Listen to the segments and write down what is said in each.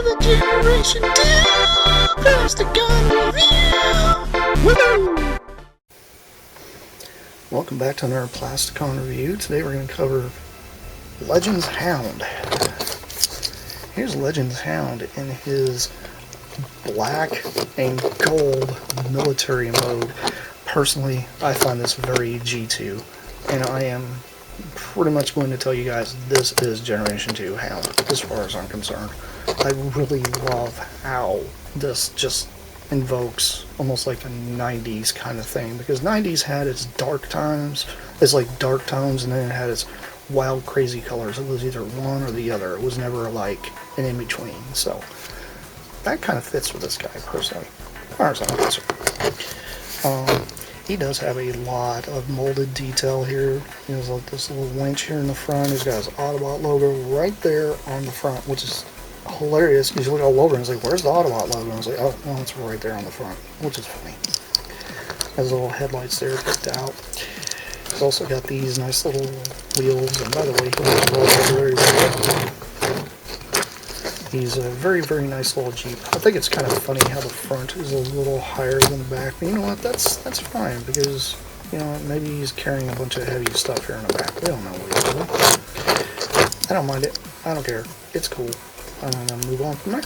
another Generation 2 Plasticon review! Woo! Welcome back to another Plasticon review. Today we're going to cover Legends Hound. Here's Legends Hound in his black and gold military mode. Personally, I find this very G2, and I am pretty much going to tell you guys this is Generation 2 Hound, as far as I'm concerned. I really love how this just invokes almost like a 90s kind of thing, because 90s had its dark times, it's like dark tones, and then it had its wild crazy colors. It was either one or the other. It was never like an in-between, so that kind of fits with this guy personally, as far as I'm concerned. He does have a lot of molded detail here. He has like this little winch here in the front. He's got his Autobot logo right there on the front, which is hilarious because you look all over and it's like, where's the Autobot logo? And I was like, oh, well, it's right there on the front, which is funny. Has little headlights there picked out. He's also got these nice little wheels, and by the way, he looks very well. He's a very, very nice little Jeep. I think it's kind of funny how the front is a little higher than the back, but you know what, that's fine, because, you know, maybe he's carrying a bunch of heavy stuff here in the back. We don't know what he's doing. I don't mind it. I don't care. It's cool. I'm going to move on from there.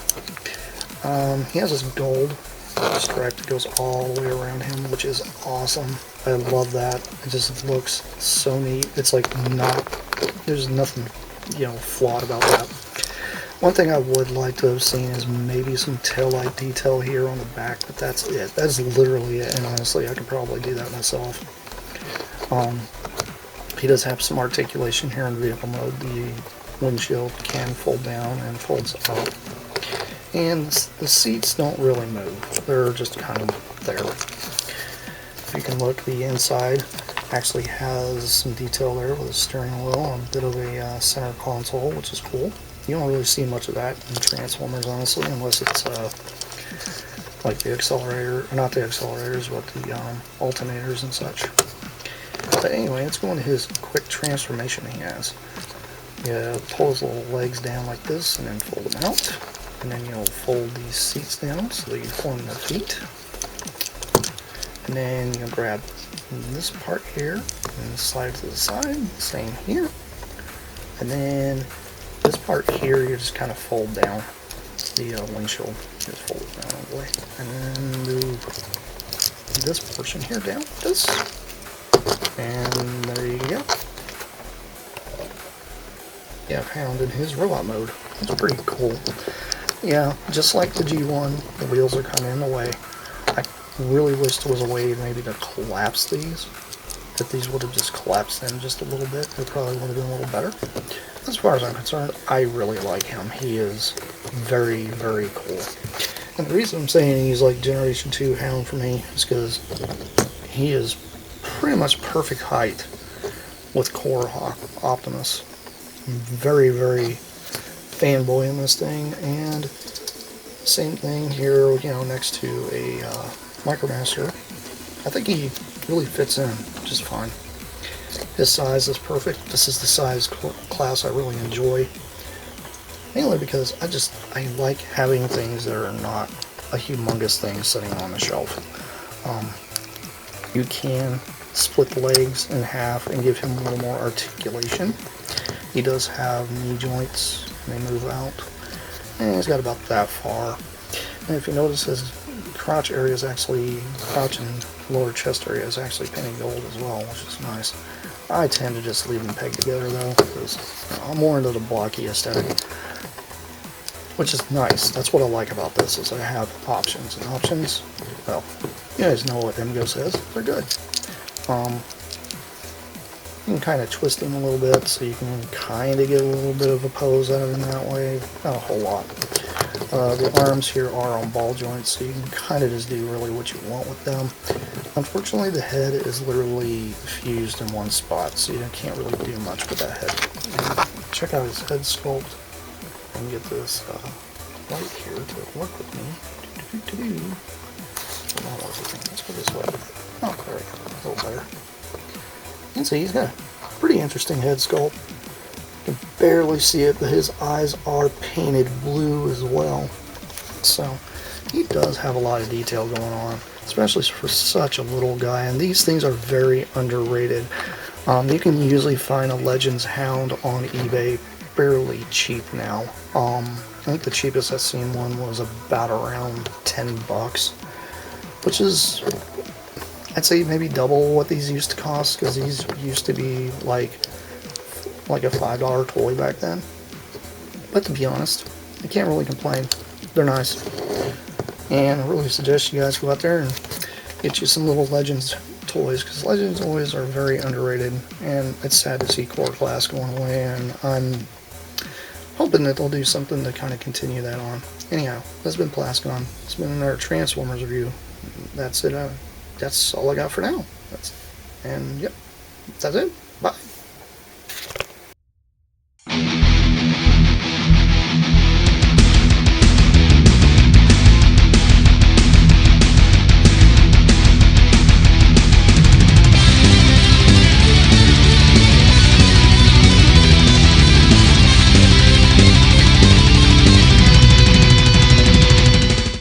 He has this gold stripe that goes all the way around him, which is awesome. I love that. It just looks so neat. It's like there's nothing, you know, flawed about that. One thing I would like to have seen is maybe some taillight detail here on the back, but that's it. That's literally it, and honestly, I could probably do that myself. He does have some articulation here in vehicle mode. The windshield can fold down and folds up. And the seats don't really move. They're just kind of there. If you can look, the inside actually has some detail there with a steering wheel and a bit of a center console, which is cool. You don't really see much of that in Transformers, honestly, unless it's like the accelerator, not the accelerators, but the alternators and such. But anyway, let's go into his quick transformation he has. You pull his little legs down like this and then fold them out. And then you'll fold these seats down so that you form the feet. And then you'll grab this part here and slide it to the side, same here. And then this part here, you just kind of fold down the windshield. Just fold it down all the way. And then move this portion here down like this. And there you go. You have Hound in his robot mode. It's pretty cool. Yeah, just like the G1, the wheels are kind of in the way. I really wish there was a way maybe to collapse these. If these would have just collapsed in just a little bit, it probably would have been a little better. As far as I'm concerned, I really like him. He is very, very cool. And the reason I'm saying he's like Generation 2 Hound for me is because he is pretty much perfect height with Core Optimus. I'm very, very fanboy in this thing, and same thing here, you know, next to a Micromaster. I think he really fits in just fine. His size is perfect. This is the size class I really enjoy, mainly because I like having things that are not a humongous thing sitting on the shelf. You can split the legs in half and give him a little more articulation. He does have knee joints, and they move out, and he's got about that far. And if you notice, his crotch area is actually, crotch and lower chest area is actually painted gold as well, which is nice. I tend to just leave them pegged together though, because I'm more into the blocky aesthetic, which is nice. That's what I like about this, is I have options, and options, well, you guys know what MGO says, they're good. You can kind of twist him a little bit, so you can kind of get a little bit of a pose out of him that way. Not a whole lot. The arms here are on ball joints, so you can kind of just do really what you want with them. Unfortunately, the head is literally fused in one spot, so you can't really do much with that head. Check out his head sculpt and get this light here to work with me. Let's put this way. Oh, there we go. A little better. You can see he's got a pretty interesting head sculpt. can barely see it, but his eyes are painted blue as well. So he does have a lot of detail going on, especially for such a little guy. And these things are very underrated. You can usually find a Legends Hound on eBay fairly cheap now. I think the cheapest I've seen one was about around 10 bucks, which is, I'd say, maybe double what these used to cost, because these used to be like a $5 toy back then. But to be honest, I can't really complain. They're nice. And I really suggest you guys go out there and get you some little Legends toys, because Legends toys are very underrated, and it's sad to see Core Class going away, and I'm hoping that they'll do something to kind of continue that on. Anyhow, that's been Plasticon. It's been another Transformers review. That's it. That's all I got for now. And yep, that's it.